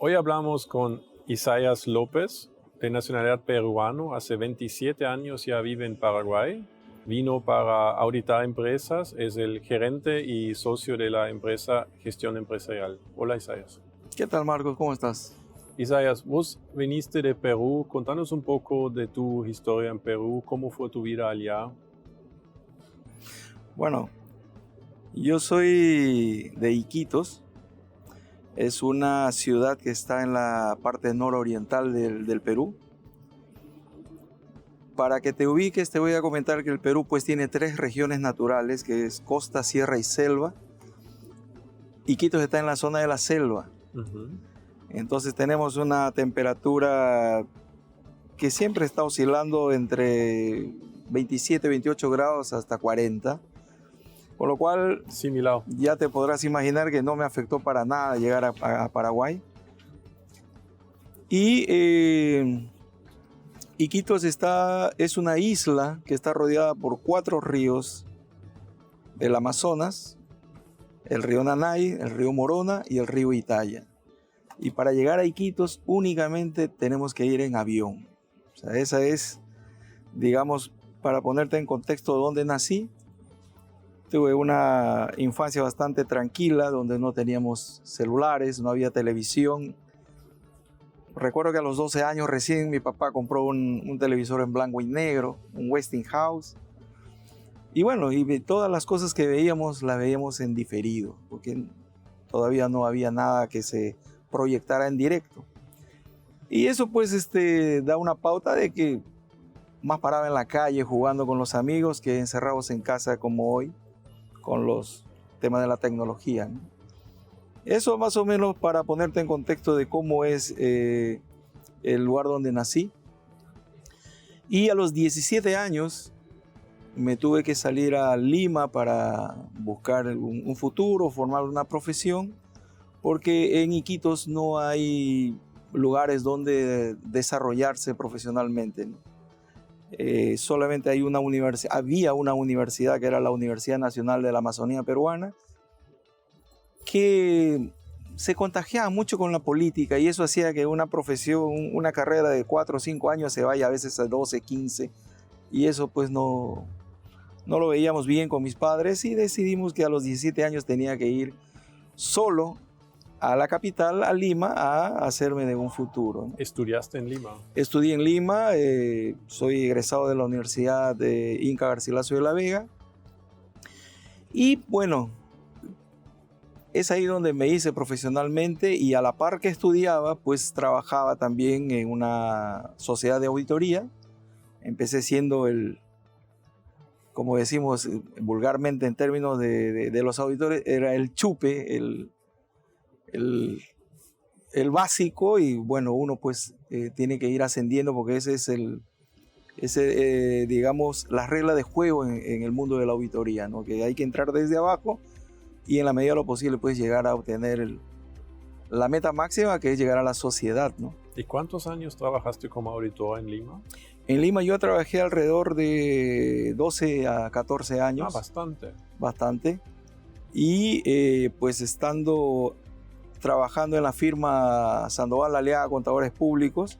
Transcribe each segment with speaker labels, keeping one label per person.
Speaker 1: Hoy hablamos con Isaías López, de nacionalidad peruano. Hace 27 años ya vive en Paraguay. Vino para auditar empresas, es el gerente y socio de la empresa Gestión Empresarial. Hola, Isaías.
Speaker 2: ¿Qué tal, Marcos? ¿Cómo estás?
Speaker 1: Isaías, vos viniste de Perú. Contanos un poco de tu historia en Perú. ¿Cómo fue tu vida allá?
Speaker 2: Bueno, yo soy de Iquitos. Es una ciudad que está en la parte nororiental del Perú. Para que te ubiques, te voy a comentar que el Perú pues tiene 3 regiones naturales, que es costa, sierra y selva. Iquitos está en la zona de la selva. Entonces tenemos una temperatura que siempre está oscilando entre 27, 28 grados hasta 40. Con lo cual,
Speaker 1: Similar.
Speaker 2: ya te podrás imaginar que no me afectó para nada llegar a Paraguay. Y Iquitos es una isla que está rodeada por 4 ríos del Amazonas: el río Nanay, el río Morona y el río Italia. Y para llegar a Iquitos únicamente tenemos que ir en avión. O sea, esa es, digamos, para ponerte en contexto de dónde nací. Tuve una infancia bastante tranquila, donde no teníamos celulares, no había televisión. Recuerdo que a los 12 años recién mi papá compró un televisor en blanco y negro, un Westinghouse. Y bueno, y todas las cosas que veíamos, las veíamos en diferido, porque todavía no había nada que se proyectara en directo. Y eso pues da una pauta de que más paraba en la calle jugando con los amigos que encerrados en casa como hoy, con los temas de la tecnología, ¿no? Eso más o menos para ponerte en contexto de cómo es el lugar donde nací. Y a los 17 años me tuve que salir a Lima para buscar un futuro, formar una profesión, porque en Iquitos no hay lugares donde desarrollarse profesionalmente, ¿no? Solamente había una universidad que era la Universidad Nacional de la Amazonía Peruana, que se contagiaba mucho con la política, y eso hacía que una profesión, una carrera de 4 o 5 años se vaya a veces a 12, 15, y eso pues no lo veíamos bien con mis padres, y decidimos que a los 17 años tenía que ir solo a la capital, a Lima, a hacerme de un futuro, ¿no?
Speaker 1: ¿Estudiaste en Lima?
Speaker 2: Estudié en Lima, soy egresado de la Universidad de Inca Garcilaso de la Vega. Y bueno, es ahí donde me hice profesionalmente, y a la par que estudiaba, pues trabajaba también en una sociedad de auditoría. Empecé siendo como decimos vulgarmente en términos de los auditores, era el chupe, el básico, y bueno, uno pues tiene que ir ascendiendo, porque ese es digamos, la regla de juego en el mundo de la auditoría, ¿no? Que hay que entrar desde abajo y en la medida de lo posible pues llegar a obtener la meta máxima, que es llegar a la sociedad, ¿no?
Speaker 1: ¿Y cuántos años trabajaste como auditor en Lima?
Speaker 2: En Lima yo trabajé alrededor de 12 a 14 años.
Speaker 1: Bastante.
Speaker 2: Bastante. Y pues trabajando en la firma Sandoval Aliaga Contadores Públicos,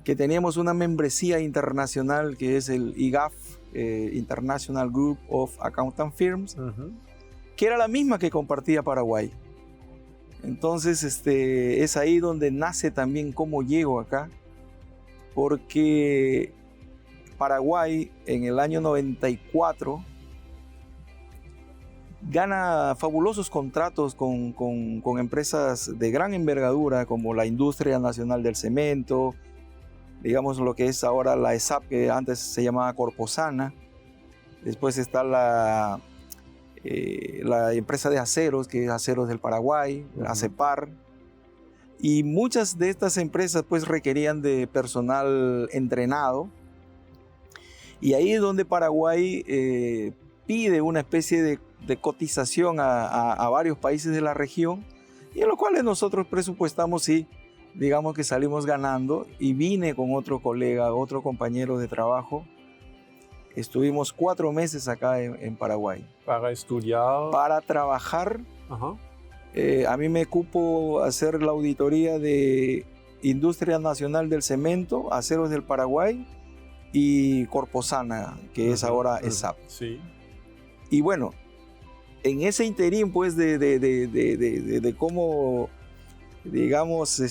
Speaker 2: que teníamos una membresía internacional que es el IGAF, International Group of Accountant Firms, que era la misma que compartía Paraguay. Entonces es ahí donde nace también cómo llego acá, porque Paraguay en el año 94 gana fabulosos contratos con empresas de gran envergadura, como la Industria Nacional del Cemento, digamos lo que es ahora la ESAP, que antes se llamaba Corposana. Después está la empresa de aceros, que es Aceros del Paraguay, ACEPAR. Y muchas de estas empresas pues requerían de personal entrenado. Y ahí es donde Paraguay pide una especie de cotización a varios países de la región, y en los cuales nosotros presupuestamos y digamos que salimos ganando. Y vine con otro colega, otro compañero de trabajo. Estuvimos 4 meses acá en Paraguay.
Speaker 1: ¿Para estudiar?
Speaker 2: Para trabajar A mí me cupo hacer la auditoría de Industria Nacional del Cemento, Aceros del Paraguay y Corposana, que es ahora ESAP.
Speaker 1: Sí.
Speaker 2: Y bueno, en ese interín, pues, de cómo, digamos,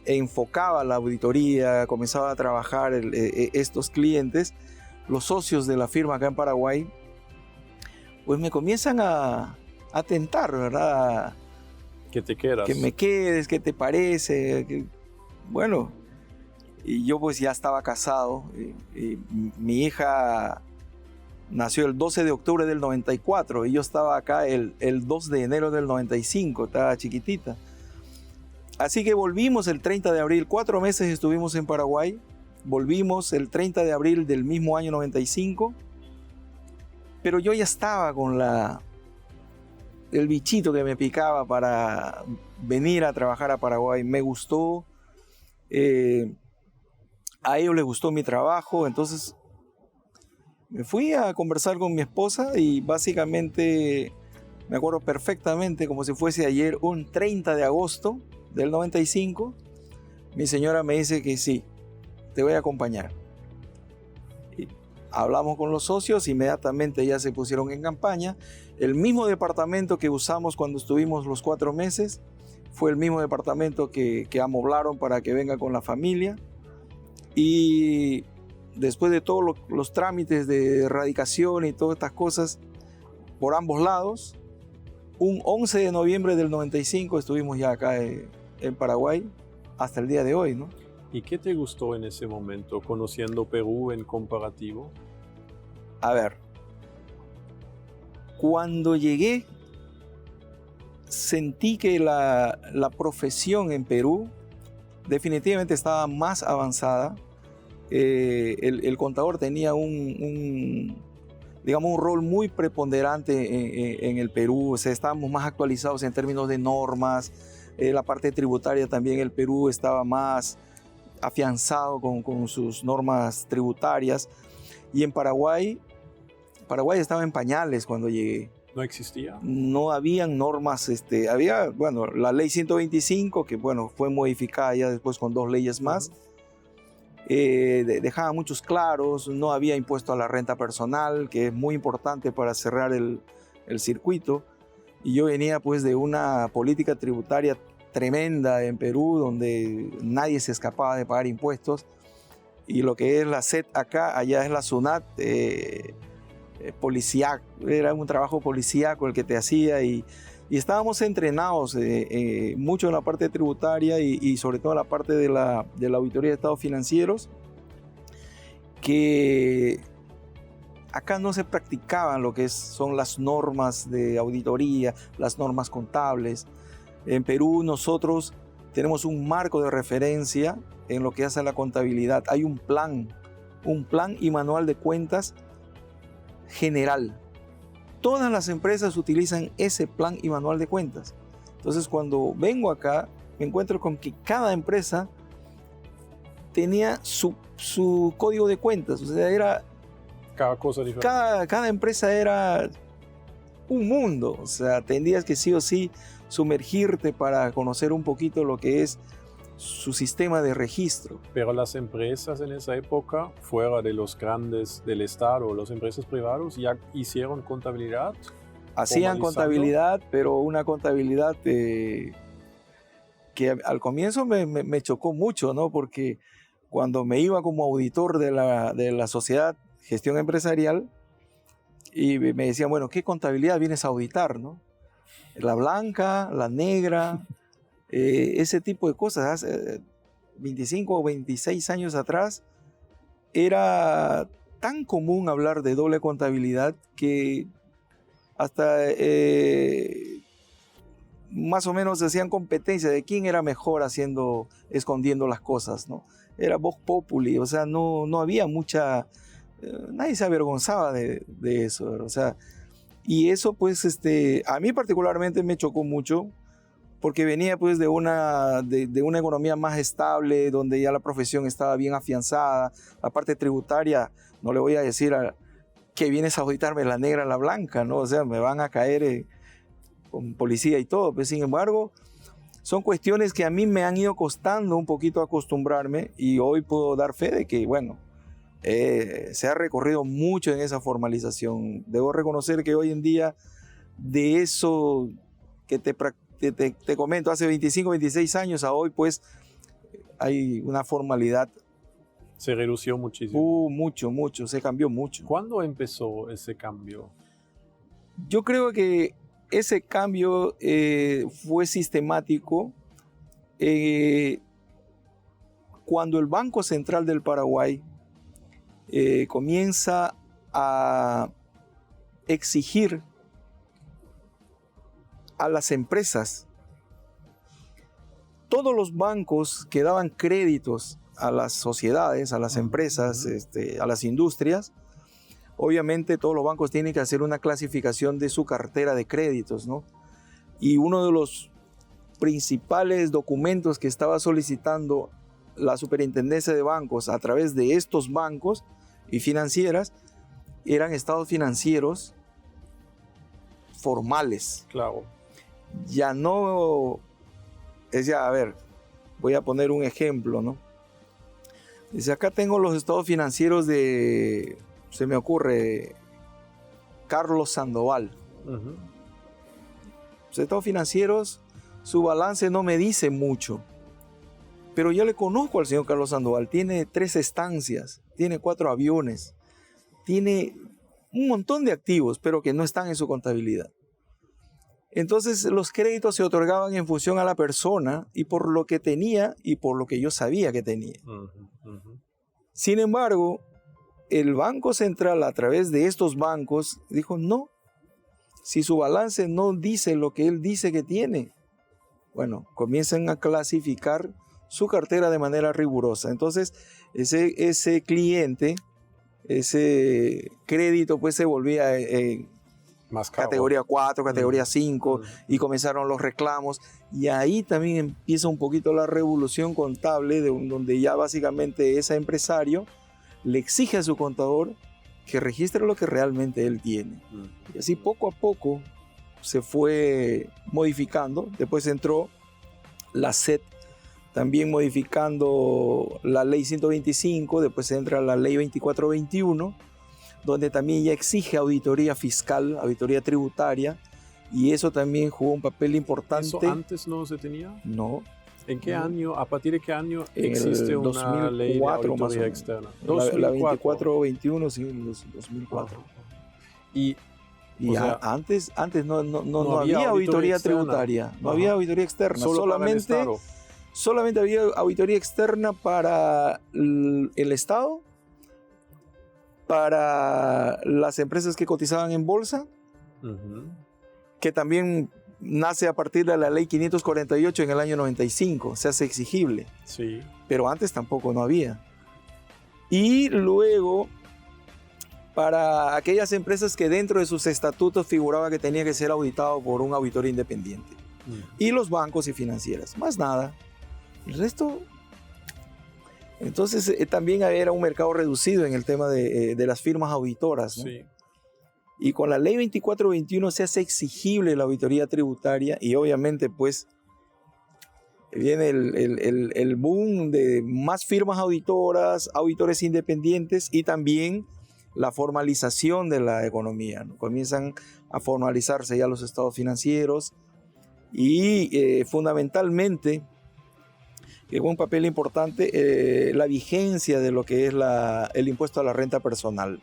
Speaker 2: enfocaba la auditoría, comenzaba a trabajar estos clientes, los socios de la firma acá en Paraguay, pues me comienzan a tentar, ¿verdad?
Speaker 1: Que te quedas.
Speaker 2: Que me quedes, ¿qué te parece? Bueno, y yo pues ya estaba casado. Y mi hija nació el 12 de octubre del 94 y yo estaba acá el 2 de enero del 95, estaba chiquitita. Así que volvimos el 30 de abril, 4 meses estuvimos en Paraguay, volvimos el 30 de abril del mismo año 95, pero yo ya estaba con el bichito que me picaba para venir a trabajar a Paraguay. Me gustó, a ellos les gustó mi trabajo, entonces me fui a conversar con mi esposa y básicamente me acuerdo perfectamente como si fuese ayer, un 30 de agosto del 95, mi señora me dice que sí, te voy a acompañar. Y hablamos con los socios, inmediatamente ya se pusieron en campaña. El mismo departamento que usamos cuando estuvimos los 4 meses fue el mismo departamento que amoblaron para que venga con la familia. Y después de todos los trámites de erradicación y todas estas cosas por ambos lados, un 11 de noviembre del 95 estuvimos ya acá en Paraguay hasta el día de hoy, ¿no?
Speaker 1: ¿Y qué te gustó en ese momento, conociendo Perú en comparativo?
Speaker 2: A ver, cuando llegué, sentí que la profesión en Perú definitivamente estaba más avanzada. El contador tenía digamos, un rol muy preponderante en el Perú. O sea, estábamos más actualizados en términos de normas. La parte tributaria también, el Perú estaba más afianzado con sus normas tributarias. Y en Paraguay estaba en pañales cuando llegué.
Speaker 1: ¿No existía?
Speaker 2: No habían normas, había, bueno, la ley 125, que bueno, fue modificada ya después con 2 leyes más. Dejaba muchos claros, no había impuesto a la renta personal, que es muy importante para cerrar el circuito. Y yo venía pues de una política tributaria tremenda en Perú, donde nadie se escapaba de pagar impuestos. Y lo que es la SET acá, allá es la SUNAT, policía, era un trabajo policíaco el que te hacía y estábamos entrenados mucho en la parte tributaria y sobre todo en la parte de la auditoría de estados financieros, que acá no se practicaban lo que son las normas de auditoría, las normas contables. En Perú nosotros tenemos un marco de referencia en lo que hace a la contabilidad. Hay un plan y manual de cuentas general. Todas las empresas utilizan ese plan y manual de cuentas. Entonces, cuando vengo acá, me encuentro con que cada empresa tenía su código de cuentas. O sea, era...
Speaker 1: Cada cosa diferente.
Speaker 2: Cada empresa era un mundo. O sea, tendrías que sí o sí sumergirte para conocer un poquito lo que es su sistema de registro.
Speaker 1: Pero las empresas en esa época, fuera de los grandes del Estado o las empresas privadas, ya hicieron contabilidad.
Speaker 2: Hacían contabilidad, pero una contabilidad que al comienzo me chocó mucho, ¿no? Porque cuando me iba como auditor de la sociedad Gestión Empresarial y me decían, bueno, ¿qué contabilidad vienes a auditar, no? La blanca, la negra, ese tipo de cosas. Hace 25 o 26 años atrás era tan común hablar de doble contabilidad que hasta más o menos hacían competencia de quién era mejor escondiendo las cosas, ¿no? Era vox populi, o sea, no había mucha... nadie se avergonzaba de eso, ¿verdad? O sea, y eso pues a mí particularmente me chocó mucho porque venía pues de una economía más estable, donde ya la profesión estaba bien afianzada. La parte tributaria, no le voy a decir que vienes a auditarme la negra, la blanca, ¿no? O sea, me van a caer con policía y todo. Pues, sin embargo, son cuestiones que a mí me han ido costando un poquito acostumbrarme y hoy puedo dar fe de que, bueno, se ha recorrido mucho en esa formalización. Debo reconocer que hoy en día de eso que te comento, hace 25, 26 años a hoy, pues hay una formalidad.
Speaker 1: Se redució muchísimo.
Speaker 2: Mucho, se cambió mucho.
Speaker 1: ¿Cuándo empezó ese cambio?
Speaker 2: Yo creo que ese cambio fue sistemático cuando el Banco Central del Paraguay comienza a exigir a las empresas. Todos los bancos que daban créditos a las sociedades, a las empresas, a las industrias, obviamente todos los bancos tienen que hacer una clasificación de su cartera de créditos, ¿no? Y uno de los principales documentos que estaba solicitando la Superintendencia de Bancos a través de estos bancos y financieras eran estados financieros formales.
Speaker 1: Claro.
Speaker 2: Ya no, a ver, voy a poner un ejemplo, ¿no? Dice, acá tengo los estados financieros de, se me ocurre, Carlos Sandoval. Los estados financieros, su balance no me dice mucho, pero yo le conozco al señor Carlos Sandoval. Tiene 3 estancias, tiene 4 aviones, tiene un montón de activos, pero que no están en su contabilidad. Entonces los créditos se otorgaban en función a la persona y por lo que tenía y por lo que yo sabía que tenía. Sin embargo, el Banco Central a través de estos bancos dijo no, si su balance no dice lo que él dice que tiene, bueno, comienzan a clasificar su cartera de manera rigurosa. Entonces ese cliente, ese crédito pues se volvía
Speaker 1: más caro.
Speaker 2: Categoría 4, categoría 5, y comenzaron los reclamos. Y ahí también empieza un poquito la revolución contable, donde ya básicamente ese empresario le exige a su contador que registre lo que realmente él tiene. Y así poco a poco se fue modificando. Después entró la SED, también modificando la ley 125, después entra la ley 2421, donde también ya exige auditoría fiscal, auditoría tributaria, y eso también jugó un papel importante.
Speaker 1: ¿Eso antes no se tenía?
Speaker 2: No.
Speaker 1: ¿En qué año, a partir de qué año existe una
Speaker 2: 2004,
Speaker 1: ley de auditoría externa?
Speaker 2: La 2421, sí, 2004.
Speaker 1: Y
Speaker 2: antes no había auditoría tributaria, no había auditoría externa, solamente había auditoría externa para el Estado, para las empresas que cotizaban en bolsa, que también nace a partir de la ley 548 en el año 95, se hace exigible.
Speaker 1: Sí.
Speaker 2: Pero antes tampoco no había. Y luego, para aquellas empresas que dentro de sus estatutos figuraba que tenía que ser auditado por un auditor independiente. Y los bancos y financieras, más nada. El resto... Entonces también era un mercado reducido en el tema de las firmas auditoras, ¿no?
Speaker 1: Sí.
Speaker 2: Y con la ley 2421 se hace exigible la auditoría tributaria y obviamente pues viene el boom de más firmas auditoras, auditores independientes y también la formalización de la economía, ¿no? Comienzan a formalizarse ya los estados financieros y fundamentalmente, que fue un papel importante, la vigencia de lo que es el impuesto a la renta personal.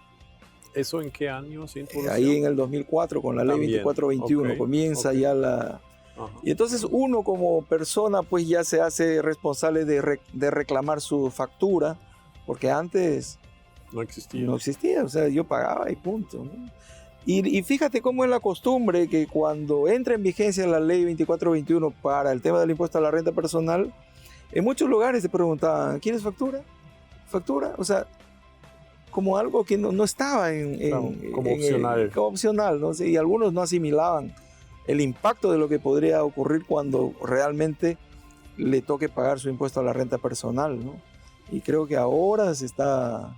Speaker 1: ¿Eso en qué año se introdujo?
Speaker 2: Ahí en el 2004, con la ley 2421, comienza ya la... Y entonces uno como persona pues ya se hace responsable de reclamar su factura, porque antes
Speaker 1: no
Speaker 2: existía, o sea, yo pagaba y punto, ¿no? Y fíjate cómo es la costumbre que cuando entra en vigencia la ley 2421 para el tema del impuesto a la renta personal, en muchos lugares te preguntaban, ¿quieres factura? ¿Factura? O sea, como algo que no estaba como opcional, ¿no? Y algunos no asimilaban el impacto de lo que podría ocurrir cuando realmente le toque pagar su impuesto a la renta personal, ¿no? Y creo que ahora está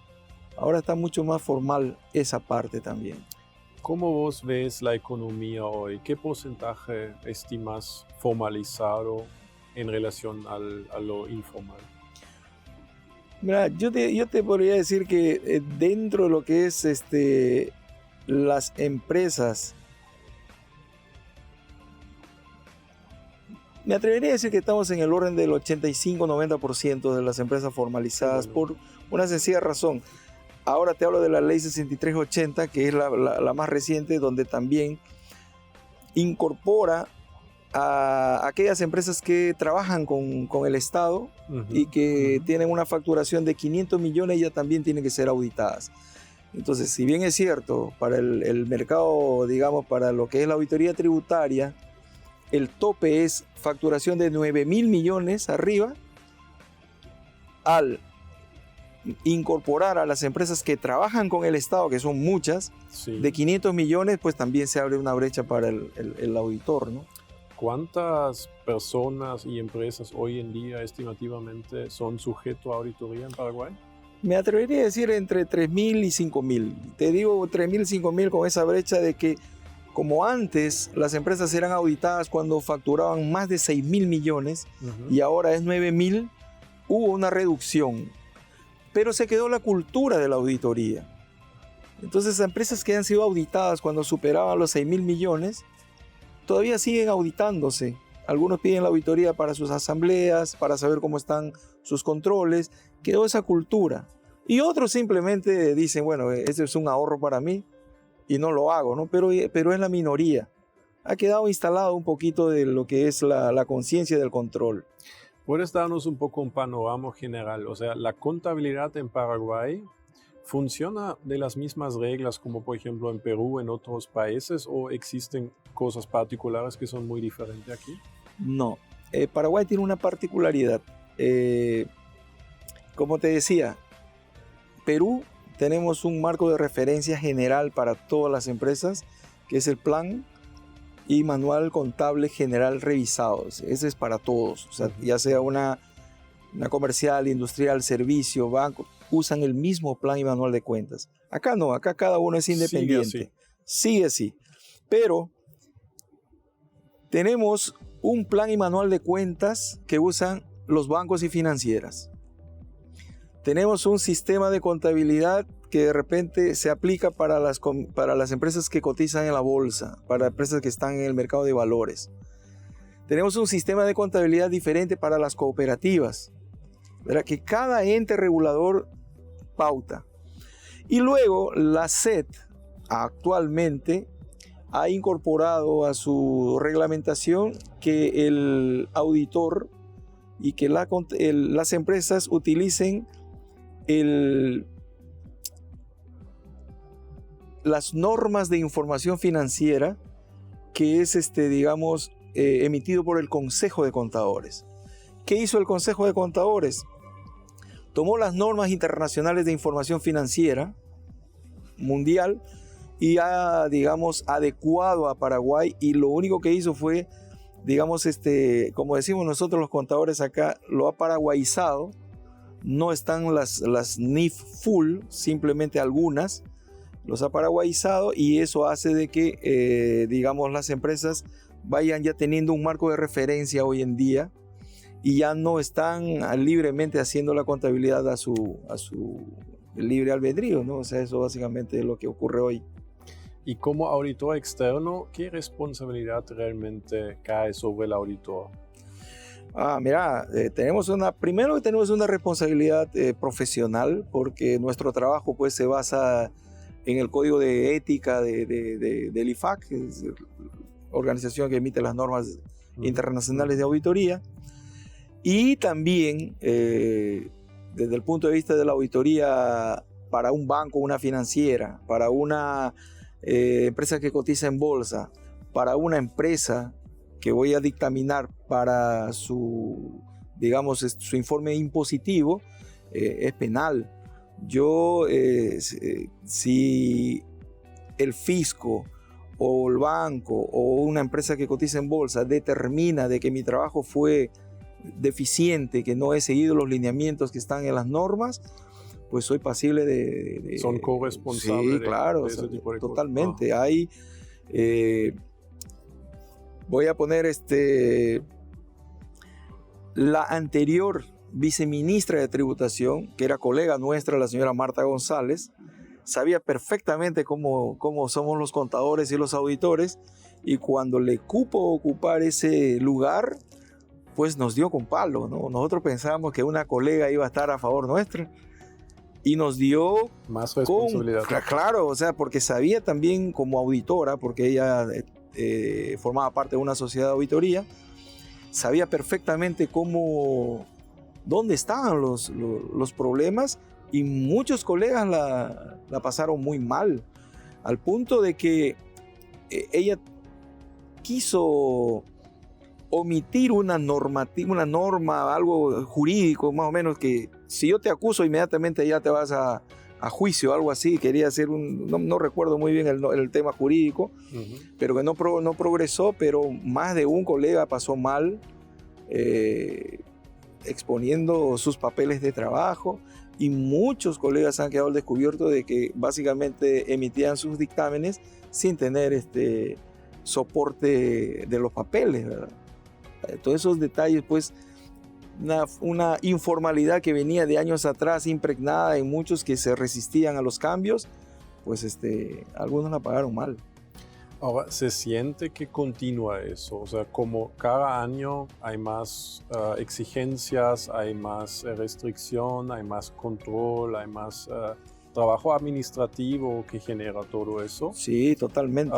Speaker 2: mucho más formal esa parte también.
Speaker 1: ¿Cómo vos ves la economía hoy? ¿Qué porcentaje estimas formalizado en relación a lo informal?
Speaker 2: Mira, yo te podría decir que dentro de lo que es las empresas, me atrevería a decir que estamos en el orden del 85-90% de las empresas formalizadas,
Speaker 1: Bueno.
Speaker 2: por una sencilla razón. Ahora te hablo de la ley 6380, que es la más reciente, donde también incorpora a aquellas empresas que trabajan con el Estado y que tienen una facturación de 500 millones, ya también tienen que ser auditadas. Entonces, si bien es cierto, para el mercado, digamos, para lo que es la auditoría tributaria, el tope es facturación de 9.000 millones arriba. Al incorporar a las empresas que trabajan con el Estado, que son muchas,
Speaker 1: Sí.
Speaker 2: de 500 millones, pues también se abre una brecha para el auditor, ¿no?
Speaker 1: ¿Cuántas personas y empresas hoy en día estimativamente son sujetos a auditoría en Paraguay?
Speaker 2: Me atrevería a decir entre 3.000 y 5.000. Te digo 3.000 y 5.000 con esa brecha de que, como antes las empresas eran auditadas cuando facturaban más de 6.000 millones y ahora es 9.000, hubo una reducción. Pero se quedó la cultura de la auditoría. Entonces, las empresas que han sido auditadas cuando superaban los 6.000 millones, todavía siguen auditándose. Algunos piden la auditoría para sus asambleas, para saber cómo están sus controles. Quedó esa cultura. Y otros simplemente dicen, bueno, ese es un ahorro para mí y no lo hago, ¿no? Pero es la minoría. Ha quedado instalado un poquito de lo que es la conciencia del control.
Speaker 1: ¿Puedes darnos un poco un panorama general? O sea, ¿la contabilidad en Paraguay funciona de las mismas reglas como por ejemplo en Perú, en otros países, o existen cosas particulares que son muy diferentes aquí?
Speaker 2: No, Paraguay tiene una particularidad. Como te decía, Perú tenemos un marco de referencia general para todas las empresas, que es el Plan y Manual Contable General revisados. Ese es para todos, o sea, ya sea una comercial, industrial, servicio, banco, usan el mismo plan y manual de cuentas. Acá no, acá cada uno es independiente. Sigue así. Pero tenemos un plan y manual de cuentas que usan los bancos y financieras. Tenemos un sistema de contabilidad que de repente se aplica para las empresas que cotizan en la bolsa, para empresas que están en el mercado de valores. Tenemos un sistema de contabilidad diferente para las cooperativas, ¿verdad? Que cada ente regulador pauta. Y luego la SED actualmente ha incorporado a su reglamentación que el auditor y que las empresas utilicen las normas de información financiera que es, digamos, emitido por el Consejo de Contadores. ¿Qué hizo el Consejo de Contadores? Tomó las normas internacionales de información financiera mundial y ha, digamos, adecuado a Paraguay, y lo único que hizo fue, digamos, como decimos nosotros los contadores acá, lo ha paraguayizado. No están las NIF full, simplemente algunas, los ha paraguayizado, y eso hace de que, digamos, las empresas vayan ya teniendo un marco de referencia hoy en día y ya no están libremente haciendo la contabilidad a su libre albedrío, ¿no? O sea, eso básicamente es lo que ocurre hoy.
Speaker 1: Y como auditor externo, ¿qué responsabilidad realmente cae sobre el auditor?
Speaker 2: Mira, primero que tenemos una responsabilidad profesional, porque nuestro trabajo pues se basa en el código de ética del IFAC, que es la organización que emite las normas internacionales de auditoría. Y también, desde el punto de vista de la auditoría para un banco, una financiera, para una empresa que cotiza en bolsa, para una empresa que voy a dictaminar para su informe impositivo, es penal. Si el fisco o el banco o una empresa que cotiza en bolsa determina de que mi trabajo fue deficiente, que no he seguido los lineamientos que están en las normas, pues soy pasible
Speaker 1: Son corresponsables
Speaker 2: sí, claro,
Speaker 1: de ese tipo de
Speaker 2: totalmente.
Speaker 1: cosas.
Speaker 2: Hay, voy a poner la anterior viceministra de Tributación, que era colega nuestra, la señora Marta González, sabía perfectamente cómo somos los contadores y los auditores, y cuando le cupo ocupar ese lugar, pues nos dio con palo, ¿no? Nosotros pensábamos que una colega iba a estar a favor nuestro, y nos dio
Speaker 1: más responsabilidad.
Speaker 2: Claro, o sea, porque sabía también como auditora, porque ella formaba parte de una sociedad de auditoría, sabía perfectamente dónde estaban los problemas, y muchos colegas la pasaron muy mal, al punto de que ella quiso omitir una norma, algo jurídico más o menos, que si yo te acuso inmediatamente ya te vas a juicio, algo así. Quería hacer no recuerdo muy bien el tema jurídico, pero que no progresó, pero más de un colega pasó mal exponiendo sus papeles de trabajo, y muchos colegas han quedado al descubierto de que básicamente emitían sus dictámenes sin tener soporte de los papeles, ¿verdad? Todos esos detalles, pues, una informalidad que venía de años atrás, impregnada en muchos que se resistían a los cambios, pues algunos la pagaron mal.
Speaker 1: Ahora, ¿se siente que continúa eso? O sea, como cada año hay más exigencias, hay más restricción, hay más control, hay más trabajo administrativo que genera todo eso.
Speaker 2: Sí, totalmente.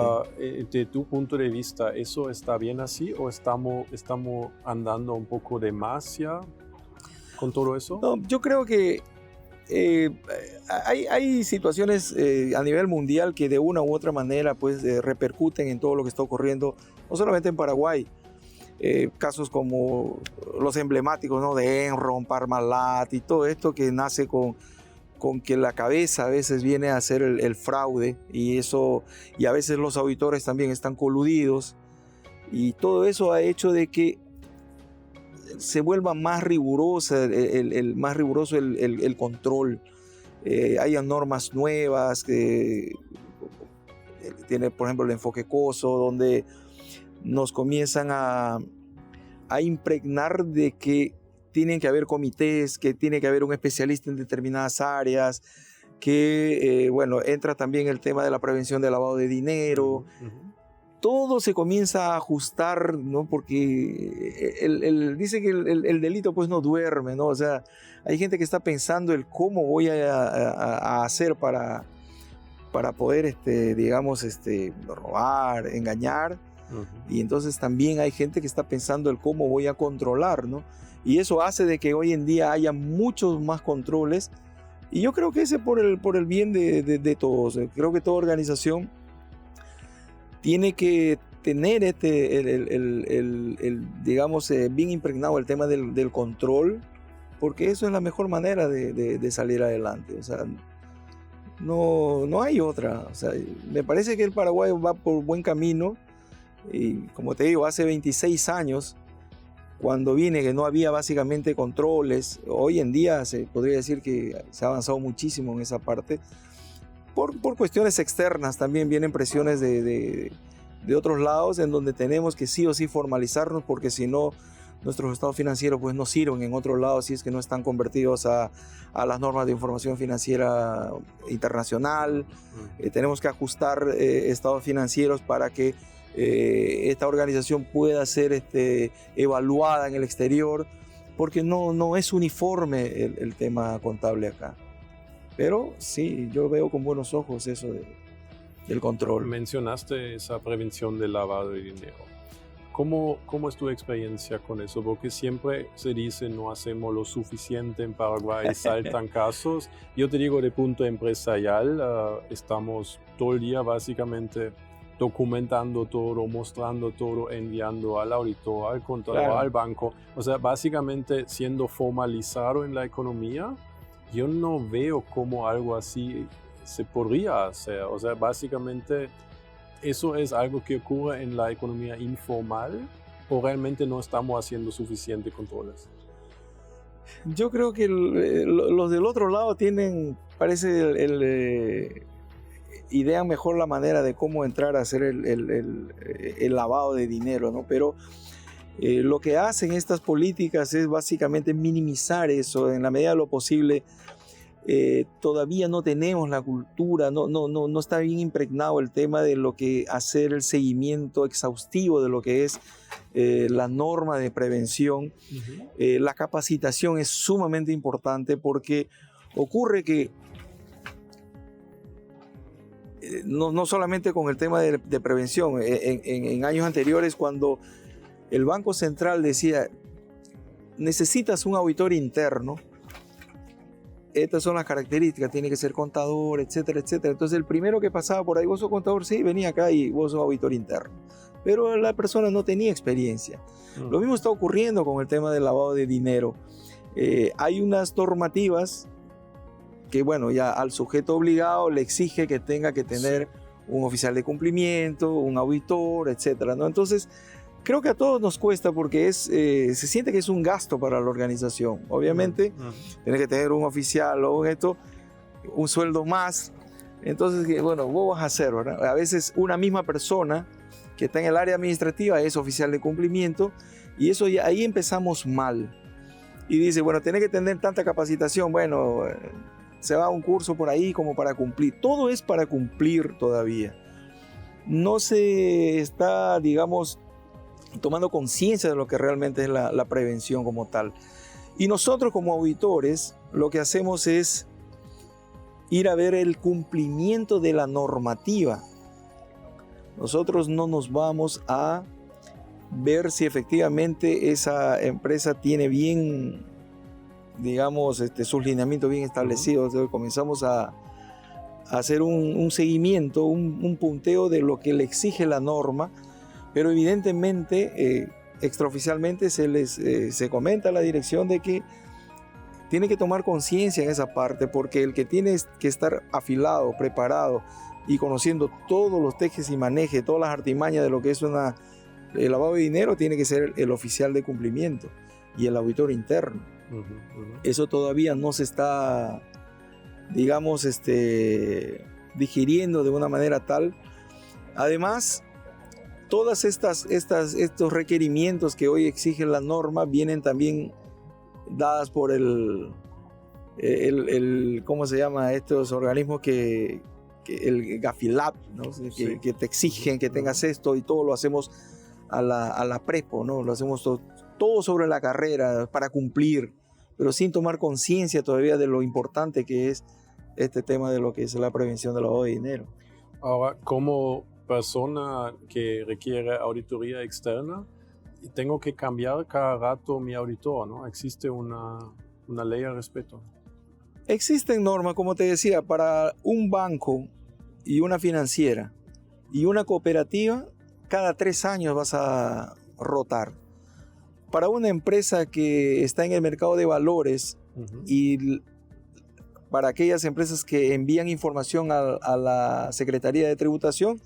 Speaker 1: De tu punto de vista, ¿eso está bien así o estamos andando un poco de más ya con todo eso?
Speaker 2: No, yo creo que hay situaciones a nivel mundial que de una u otra manera pues repercuten en todo lo que está ocurriendo, no solamente en Paraguay. Casos como los emblemáticos, ¿no?, de Enron, Parmalat y todo esto que nace con que la cabeza a veces viene a hacer el fraude, y a veces los auditores también están coludidos, y todo eso ha hecho de que se vuelva más riguroso el control. Hayan normas nuevas que tiene, por ejemplo, el enfoque COSO, donde nos comienzan a impregnar de que tienen que haber comités, que tiene que haber un especialista en determinadas áreas, que, entra también el tema de la prevención del lavado de dinero. Todo se comienza a ajustar, ¿no? Porque dice que el delito pues no duerme, ¿no? O sea, hay gente que está pensando el cómo voy a hacer para poder, robar, engañar. Y entonces también hay gente que está pensando el cómo voy a controlar, ¿no? Y eso hace de que hoy en día haya muchos más controles, y yo creo que ese por el bien de todos. Creo que toda organización tiene que tener bien impregnado el tema del control, porque eso es la mejor manera de salir adelante. O sea, no hay otra. O sea, me parece que el Paraguay va por buen camino, y como te digo, hace 26 años, cuando vine, que no había básicamente controles. Hoy en día se podría decir que se ha avanzado muchísimo en esa parte. Por cuestiones externas también vienen presiones de otros lados, en donde tenemos que sí o sí formalizarnos, porque si no, nuestros estados financieros pues no sirven en otros lados si es que no están convertidos a las normas de información financiera internacional. Tenemos que ajustar estados financieros para que esta organización pueda ser evaluada en el exterior, porque no es uniforme el tema contable acá. Pero sí, yo veo con buenos ojos eso del control.
Speaker 1: Mencionaste esa prevención del lavado de dinero. ¿Cómo es tu experiencia con eso? Porque siempre se dice no hacemos lo suficiente en Paraguay, saltan casos. Yo te digo, de punto empresarial, estamos todo el día básicamente documentando todo, mostrando todo, enviando al auditor, al contador, claro, al banco. O sea, básicamente siendo formalizado en la economía, yo no veo cómo algo así se podría hacer. O sea, básicamente eso es algo que ocurre en la economía informal, o realmente no estamos haciendo suficientes controles.
Speaker 2: Yo creo que los del otro lado idean mejor la manera de cómo entrar a hacer el lavado de dinero, ¿no? Pero lo que hacen estas políticas es básicamente minimizar eso en la medida de lo posible. Todavía no tenemos la cultura, no está bien impregnado el tema de lo que hacer el seguimiento exhaustivo de lo que es la norma de prevención. La capacitación es sumamente importante porque ocurre que no solamente con el tema de prevención, en años anteriores cuando el Banco Central decía necesitas un auditor interno, estas son las características, tiene que ser contador, etcétera, etcétera. Entonces el primero que pasaba por ahí, vos sos contador, sí, venía acá y vos sos auditor interno. Pero la persona no tenía experiencia. Lo mismo está ocurriendo con el tema del lavado de dinero. Hay unas normativas que, bueno, ya al sujeto obligado le exige que tenga que tener un oficial de cumplimiento, un auditor, etcétera, ¿no? Entonces, creo que a todos nos cuesta porque se siente que es un gasto para la organización. Obviamente, tienes que tener un oficial o un sueldo más. Entonces, bueno, vos vas a hacer, ¿verdad? A veces una misma persona que está en el área administrativa es oficial de cumplimiento y eso ya, ahí empezamos mal. Y dice, bueno, tenés que tener tanta capacitación, bueno, se va a un curso por ahí como para cumplir. Todo es para cumplir todavía. No se está, digamos, tomando conciencia de lo que realmente es la prevención como tal. Y nosotros como auditores lo que hacemos es ir a ver el cumplimiento de la normativa. Nosotros no nos vamos a ver si efectivamente esa empresa tiene bien, digamos, sus lineamientos bien establecidos. Entonces, comenzamos a hacer un seguimiento, un punteo de lo que le exige la norma, pero evidentemente, extraoficialmente se comenta a la dirección de que tiene que tomar conciencia en esa parte, porque el que tiene que estar afilado, preparado y conociendo todos los tejes y manejes, todas las artimañas de lo que es el lavado de dinero, tiene que ser el oficial de cumplimiento y el auditor interno. Eso todavía no se está, digamos, digiriendo de una manera tal. Además, todas estos requerimientos que hoy exige la norma vienen también dadas por ¿cómo se llama? Estos organismos el Gafilab, ¿no?
Speaker 1: Sí.
Speaker 2: Que te exigen que tengas esto y todo lo hacemos a la prepo, ¿no? Lo hacemos todo sobre la carrera para cumplir, pero sin tomar conciencia todavía de lo importante que es este tema de lo que es la prevención del lavado de dinero.
Speaker 1: Ahora, como persona que requiere auditoría externa, tengo que cambiar cada rato mi auditor, ¿no? ¿Existe una ley al respecto?
Speaker 2: Existen normas, como te decía, para un banco y una financiera y una cooperativa, cada 3 años vas a rotar. Para una empresa que está en el mercado de valores y para aquellas empresas que envían información a la Secretaría de Tributación,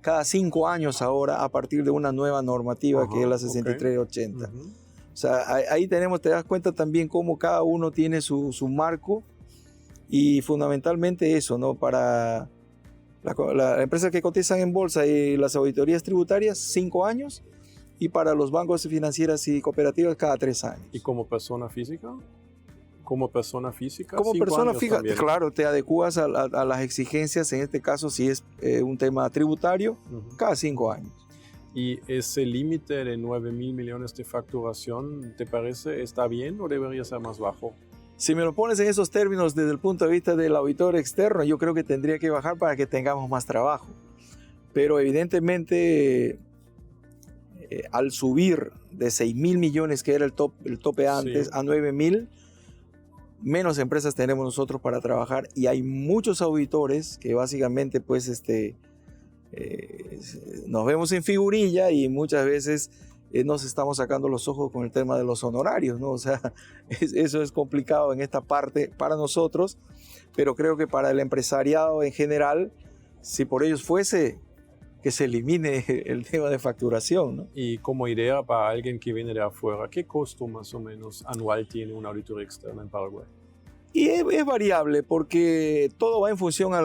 Speaker 2: cada 5 años ahora, a partir de una nueva normativa que es la 6380. O sea, ahí te das cuenta también cómo cada uno tiene su marco y fundamentalmente eso, ¿no? Para las empresas que cotizan en bolsa y las auditorías tributarias, 5 años, y para los bancos financieras y cooperativas, cada 3 años.
Speaker 1: ¿Y como persona física? Como persona física,
Speaker 2: claro, te adecuas a las exigencias, en este caso si es un tema tributario, cada 5 años.
Speaker 1: ¿Y ese límite de 9.000 millones de facturación, te parece, está bien o debería ser más bajo?
Speaker 2: Si me lo pones en esos términos desde el punto de vista del auditor externo, yo creo que tendría que bajar para que tengamos más trabajo. Pero evidentemente, al subir de 6.000 millones, que era el tope antes, a 9.000, menos empresas tenemos nosotros para trabajar y hay muchos auditores que básicamente pues nos vemos en figurilla y muchas veces nos estamos sacando los ojos con el tema de los honorarios, ¿no? O sea, eso es complicado en esta parte para nosotros, pero creo que para el empresariado en general, si por ellos fuese, que se elimine el tema de facturación, ¿no?
Speaker 1: Y como idea para alguien que viene de afuera, ¿qué costo más o menos anual tiene una auditoría externa en Paraguay?
Speaker 2: Y es variable porque todo va en función a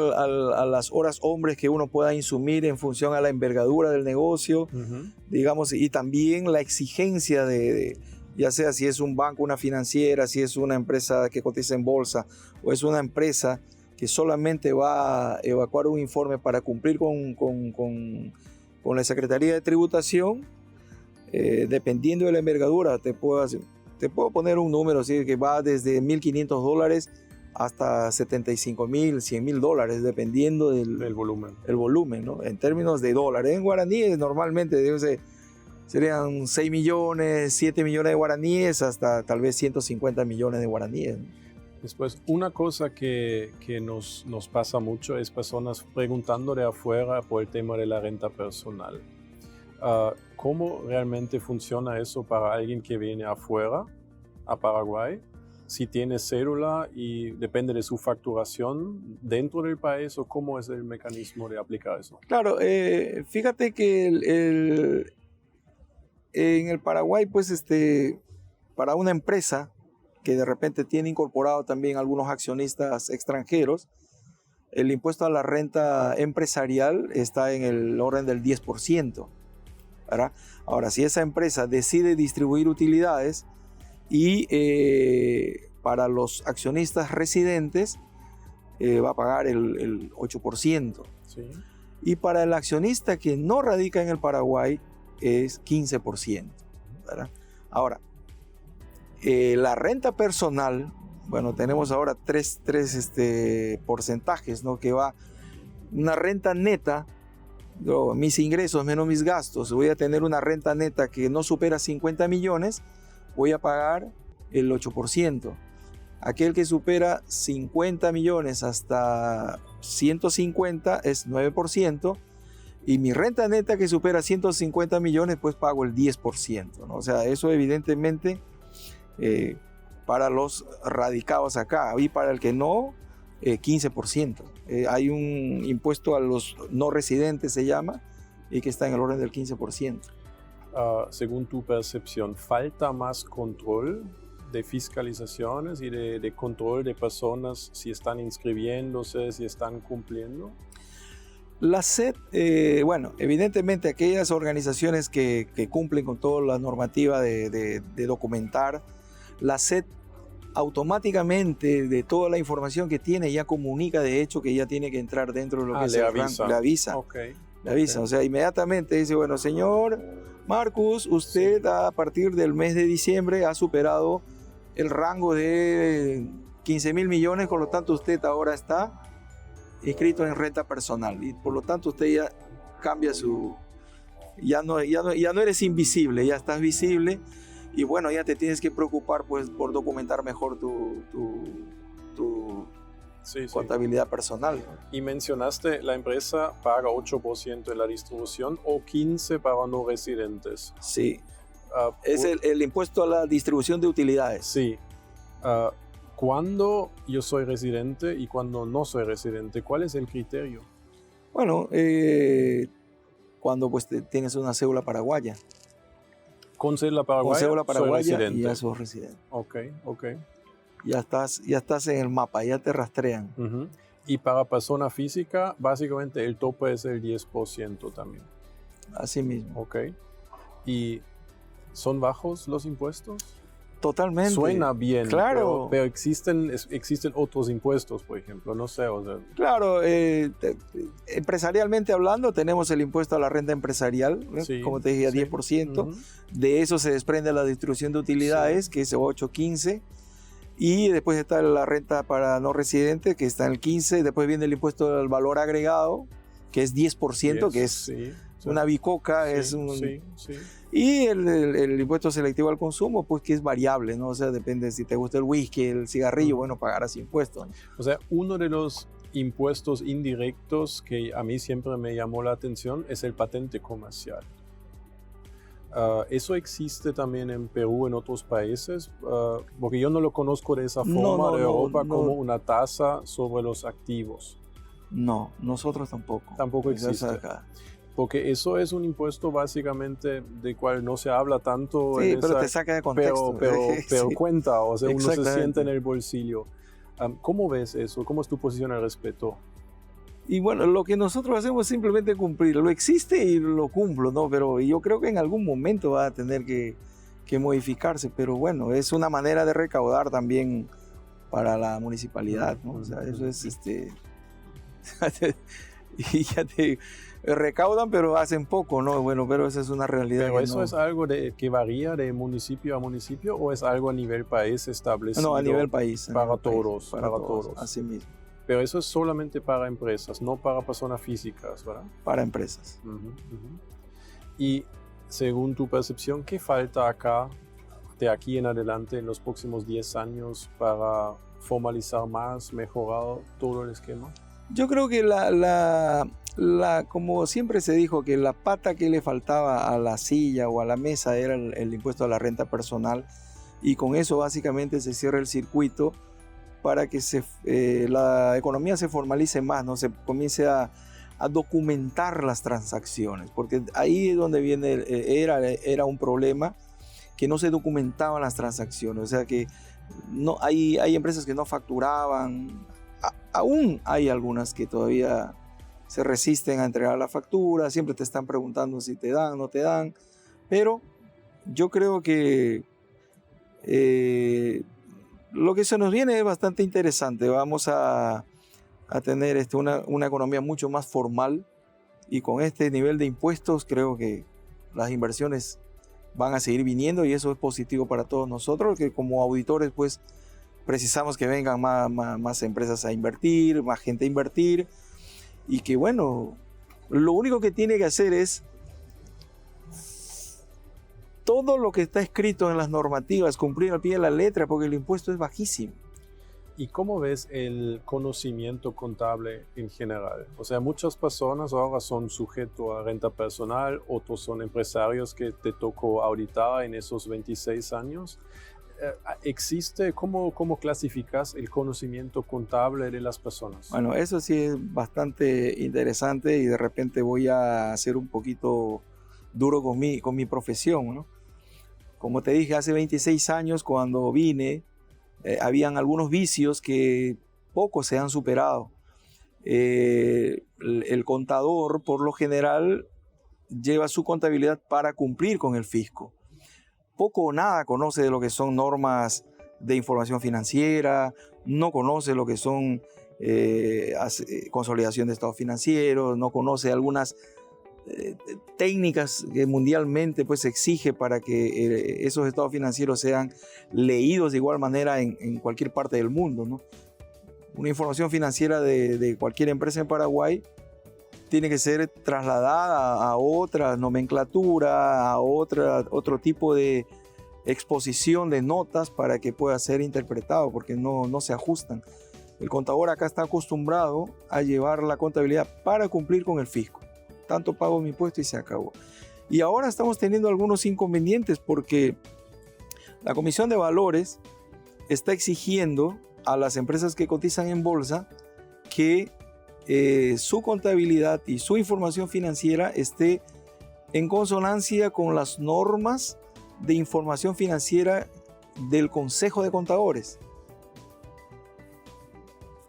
Speaker 2: las horas hombres que uno pueda insumir, en función a la envergadura del negocio, digamos, y también la exigencia ya sea si es un banco, una financiera, si es una empresa que cotiza en bolsa o es una empresa que solamente va a evacuar un informe para cumplir con la Secretaría de Tributación, dependiendo de la envergadura, te puedo poner un número, ¿sí? Que va desde $1.500 hasta $75.000, $100.000, dependiendo del volumen, ¿no? En términos de dólares. En guaraníes normalmente serían 6 millones, 7 millones de guaraníes, hasta tal vez 150 millones de guaraníes.
Speaker 1: Después, una cosa que nos pasa mucho es personas preguntando de afuera por el tema de la renta personal. ¿Cómo realmente funciona eso para alguien que viene afuera, a Paraguay? Si tiene cédula y depende de su facturación dentro del país, ¿o cómo es el mecanismo de aplicar eso?
Speaker 2: Claro, fíjate que en el Paraguay, pues para una empresa que de repente tiene incorporado también algunos accionistas extranjeros, el impuesto a la renta empresarial está en el orden del 10%. ¿Verdad? Ahora, si esa empresa decide distribuir utilidades y para los accionistas residentes va a pagar el 8%.
Speaker 1: Sí.
Speaker 2: Y para el accionista que no radica en el Paraguay es 15%. ¿Verdad? Ahora, la renta personal, bueno, tenemos ahora tres porcentajes, ¿no? Que va una renta neta, mis ingresos menos mis gastos, voy a tener una renta neta que no supera 50 millones, voy a pagar el 8%. Aquel que supera 50 millones hasta 150 es 9%. Y mi renta neta que supera 150 millones, pues pago el 10%, ¿no? O sea, eso evidentemente para los radicados acá, y para el que no, 15%. Hay un impuesto a los no residentes, se llama, y que está en el orden del 15%.
Speaker 1: Según tu percepción, ¿falta más control de fiscalizaciones y de control de personas si están inscribiéndose, si están cumpliendo?
Speaker 2: La SED, bueno, evidentemente aquellas organizaciones que cumplen con toda la normativa de documentar, la SED automáticamente de toda la información que tiene ya comunica de hecho que ya tiene que entrar dentro de lo que es el rango. Le avisa.
Speaker 1: Okay.
Speaker 2: Le avisa, o sea, inmediatamente dice, bueno, señor Marcus, usted a partir del mes de diciembre ha superado el rango de 15.000 millones, por lo tanto usted ahora está inscrito en renta personal y por lo tanto usted ya cambia ya no eres invisible, ya estás visible y bueno, ya te tienes que preocupar pues por documentar mejor tu contabilidad personal.
Speaker 1: Y mencionaste, la empresa paga 8% de la distribución o 15% para no residentes.
Speaker 2: Sí, es el impuesto a la distribución de utilidades.
Speaker 1: Sí. ¿Cuándo yo soy residente y cuándo no soy residente? ¿Cuál es el criterio?
Speaker 2: Bueno, cuando pues tienes una cédula paraguaya.
Speaker 1: Con cédula paraguaya,
Speaker 2: con cédula paraguaya
Speaker 1: soy residente.
Speaker 2: Y ya sos residente.
Speaker 1: Ok.
Speaker 2: Ya estás en el mapa, ya te rastrean.
Speaker 1: Uh-huh. Y para persona física, básicamente el tope es el 10% también.
Speaker 2: Así mismo.
Speaker 1: Ok. ¿Y son bajos los impuestos?
Speaker 2: Totalmente.
Speaker 1: Suena bien,
Speaker 2: claro.
Speaker 1: pero existen otros impuestos, por ejemplo, no sé. O sea.
Speaker 2: Claro, empresarialmente hablando, tenemos el impuesto a la renta empresarial,
Speaker 1: sí,
Speaker 2: como te dije, a 10%. Uh-huh. De eso se desprende la distribución de utilidades, que es 8-15%. Y después está la renta para no residentes, que está en el 15%. Después viene el impuesto al valor agregado, que es 10%, que es una bicoca. Y el impuesto selectivo al consumo, pues que es variable, ¿no? O sea, depende si te gusta el whisky, el cigarrillo, bueno, pagarás impuestos, ¿no?
Speaker 1: O sea, uno de los impuestos indirectos que a mí siempre me llamó la atención es el patente comercial. ¿Eso existe también en Perú, en otros países? Porque yo no lo conozco de esa forma de Europa como una tasa sobre los activos.
Speaker 2: No, nosotros tampoco.
Speaker 1: Tampoco existe. Porque eso es un impuesto básicamente de cual no se habla tanto.
Speaker 2: Sí, pero te saca de contexto.
Speaker 1: Pero
Speaker 2: Sí.
Speaker 1: cuenta, o sea, uno se
Speaker 2: Exactamente.
Speaker 1: siente en el bolsillo. ¿Cómo ves eso? ¿Cómo es tu posición al respecto?
Speaker 2: Y bueno, lo que nosotros hacemos es simplemente cumplirlo. Existe y lo cumplo, ¿no? Pero yo creo que en algún momento va a tener que modificarse. Pero bueno, es una manera de recaudar también para la municipalidad, ¿no? O sea, eso es y ya te recaudan, pero hacen poco, ¿no? Bueno, pero esa es una realidad.
Speaker 1: ¿Pero eso
Speaker 2: no,
Speaker 1: es algo que varía de municipio a municipio o es algo a nivel país establecido?
Speaker 2: No, a nivel país.
Speaker 1: Para
Speaker 2: nivel
Speaker 1: todos,
Speaker 2: país,
Speaker 1: para todos.
Speaker 2: Así mismo.
Speaker 1: Pero eso es solamente para empresas, no para personas físicas, ¿verdad?
Speaker 2: Para empresas.
Speaker 1: Y según tu percepción, ¿qué falta acá, de aquí en adelante, en los próximos 10 años, para formalizar más, mejorar todo el esquema?
Speaker 2: Yo creo que como siempre se dijo, que la pata que le faltaba a la silla o a la mesa era el impuesto a la renta personal, y con eso básicamente se cierra el circuito para que la economía se formalice más, ¿no? Se comience a documentar las transacciones, porque ahí es donde era un problema, que no se documentaban las transacciones, o sea que no, hay empresas que no facturaban. Aún hay algunas que todavía se resisten a entregar la factura, siempre te están preguntando si te dan o no te dan, pero yo creo que lo que se nos viene es bastante interesante. Vamos a tener una economía mucho más formal, y con este nivel de impuestos creo que las inversiones van a seguir viniendo, y eso es positivo para todos nosotros, que como auditores pues precisamos que vengan más empresas a invertir, más gente a invertir, y que bueno, lo único que tiene que hacer es todo lo que está escrito en las normativas, cumplir al pie de la letra, porque el impuesto es bajísimo.
Speaker 1: ¿Y cómo ves el conocimiento contable en general? O sea, muchas personas ahora son sujetos a renta personal, otros son empresarios que te tocó auditar en esos 26 años. ¿Existe? ¿Cómo clasificas el conocimiento contable de las personas?
Speaker 2: Bueno, eso sí es bastante interesante, y de repente voy a ser un poquito duro con mi profesión, ¿no? Como te dije, hace 26 años cuando vine, habían algunos vicios que poco se han superado. El contador, por lo general, lleva su contabilidad para cumplir con el fisco. Poco o nada conoce de lo que son normas de información financiera, no conoce lo que son consolidación de estados financieros, no conoce algunas técnicas que mundialmente pues se exige para que esos estados financieros sean leídos de igual manera en cualquier parte del mundo, ¿no? Una información financiera de cualquier empresa en Paraguay tiene que ser trasladada a otra nomenclatura, a otro tipo de exposición de notas para que pueda ser interpretado, porque no se ajustan. El contador acá está acostumbrado a llevar la contabilidad para cumplir con el fisco. Tanto pago mi impuesto y se acabó. Y ahora estamos teniendo algunos inconvenientes, porque la Comisión de Valores está exigiendo a las empresas que cotizan en bolsa que su contabilidad y su información financiera esté en consonancia con las normas de información financiera del Consejo de Contadores.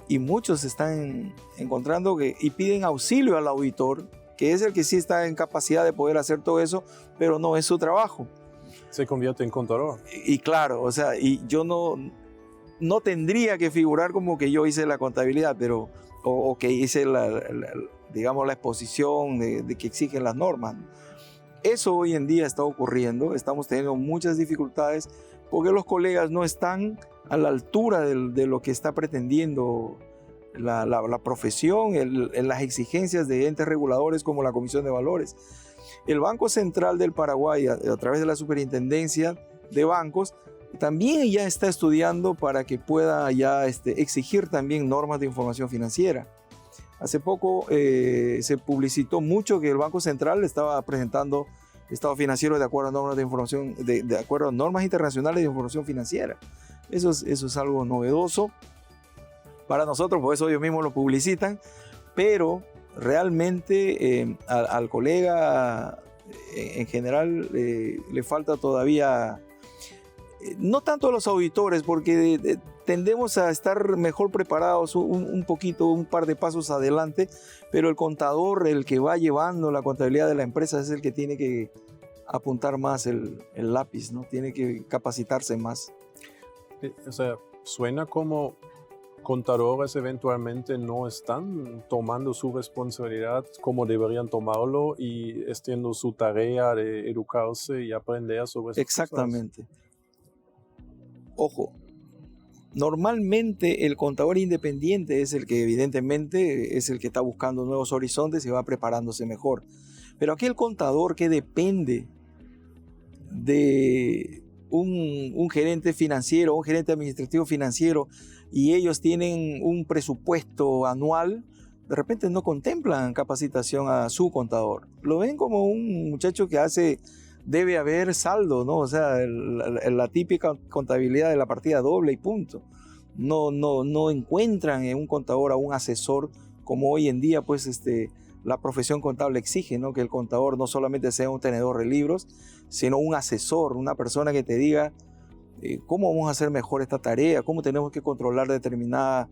Speaker 2: Y muchos están encontrando y piden auxilio al auditor, que es el que sí está en capacidad de poder hacer todo eso, pero no es su trabajo.
Speaker 1: Se convierte en contador.
Speaker 2: Y claro, o sea, y yo no tendría que figurar como que yo hice la contabilidad, pero o que hice digamos la exposición de que exigen las normas. Eso hoy en día está ocurriendo, estamos teniendo muchas dificultades porque los colegas no están a la altura de lo que está pretendiendo la profesión, las exigencias de entes reguladores como la Comisión de Valores. El Banco Central del Paraguay, a través de la Superintendencia de Bancos, también ya está estudiando para que pueda ya exigir también normas de información financiera. Hace poco se publicitó mucho que el Banco Central estaba presentando estados financieros de acuerdo a normas de información, de acuerdo a normas internacionales de información financiera. Eso es algo novedoso para nosotros, por eso ellos mismos lo publicitan, pero realmente al colega en general le falta todavía, no tanto a los auditores, porque tendemos a estar mejor preparados un poquito, un par de pasos adelante, pero el contador, el que va llevando la contabilidad de la empresa, es el que tiene que apuntar más el lápiz, ¿no? Tiene que capacitarse más.
Speaker 1: O sea, suena como contadores eventualmente no están tomando su responsabilidad como deberían tomarlo y extiendo su tarea de educarse y aprender sobre eso.
Speaker 2: Exactamente. Ojo, normalmente el contador independiente es el que evidentemente es el que está buscando nuevos horizontes y va preparándose mejor. Pero aquí el contador que depende de un gerente financiero, un gerente administrativo financiero, y ellos tienen un presupuesto anual, de repente no contemplan capacitación a su contador. Lo ven como un muchacho que debe haber saldo, ¿no? O sea, la típica contabilidad de la partida doble y punto. No encuentran en un contador a un asesor como hoy en día, pues, la profesión contable exige, ¿no? Que el contador no solamente sea un tenedor de libros, sino un asesor, una persona que te diga cómo vamos a hacer mejor esta tarea, cómo tenemos que controlar determinada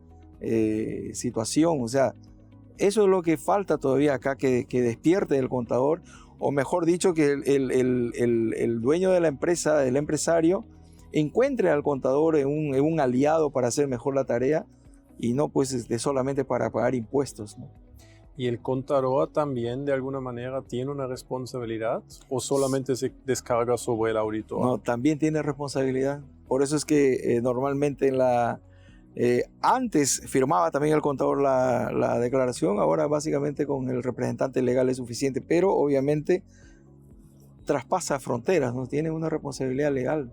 Speaker 2: situación. O sea, eso es lo que falta todavía acá, que despierte el contador, o mejor dicho, que el dueño de la empresa, el empresario, encuentre al contador en un aliado para hacer mejor la tarea y no pues solamente para pagar impuestos, ¿no?
Speaker 1: ¿Y el contador también de alguna manera tiene una responsabilidad o solamente se descarga sobre el auditor?
Speaker 2: No, también tiene responsabilidad. Por eso es que normalmente antes firmaba también el contador la declaración, ahora básicamente con el representante legal es suficiente, pero obviamente traspasa fronteras, ¿no? Tiene una responsabilidad legal.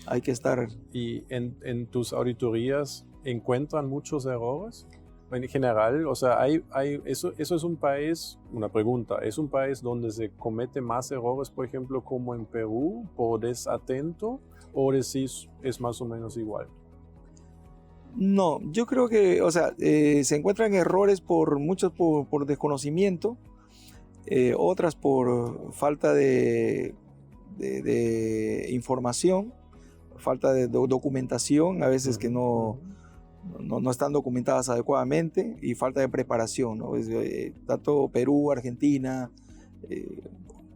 Speaker 2: Hay que estar...
Speaker 1: ¿Y en tus auditorías encuentran muchos errores? En general, o sea, eso es un país, una pregunta, ¿es un país donde se comete más errores, por ejemplo, como en Perú, por desatento, o decís es más o menos igual?
Speaker 2: No, yo creo que, o sea, se encuentran errores muchos por desconocimiento, otras por falta de información, falta de documentación, a veces que no están documentadas adecuadamente, y falta de preparación, ¿no? Tanto Perú, Argentina,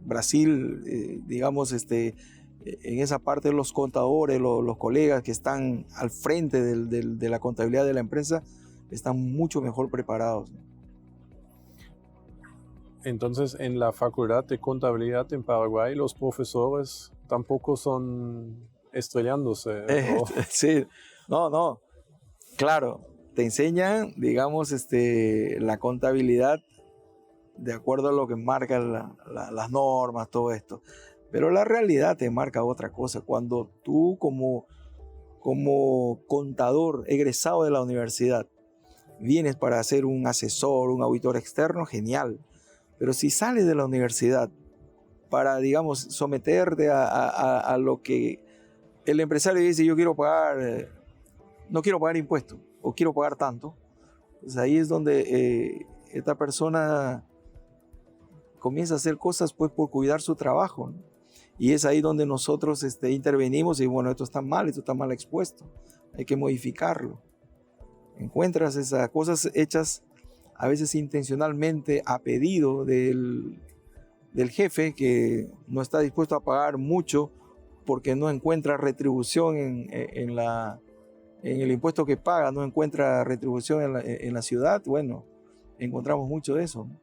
Speaker 2: Brasil, digamos, en esa parte los contadores, los colegas que están al frente de la contabilidad de la empresa, están mucho mejor preparados, ¿no?
Speaker 1: Entonces, en la Facultad de Contabilidad en Paraguay, los profesores tampoco son estrellándose, ¿no?
Speaker 2: Sí, no. Claro, te enseñan, digamos, la contabilidad de acuerdo a lo que marcan las normas, todo esto. Pero la realidad te marca otra cosa. Cuando tú como contador egresado de la universidad vienes para ser un asesor, un auditor externo, genial. Pero si sales de la universidad para, digamos, someterte a lo que el empresario dice, yo quiero pagar... no quiero pagar impuestos o quiero pagar tanto, pues ahí es donde esta persona comienza a hacer cosas pues por cuidar su trabajo, ¿no? Y es ahí donde nosotros intervenimos y bueno, esto está mal expuesto, hay que modificarlo. Encuentras esas cosas hechas a veces intencionalmente a pedido del jefe, que no está dispuesto a pagar mucho porque no encuentra retribución en el impuesto que paga, no encuentra retribución en la ciudad. Bueno, encontramos mucho de eso, ¿no?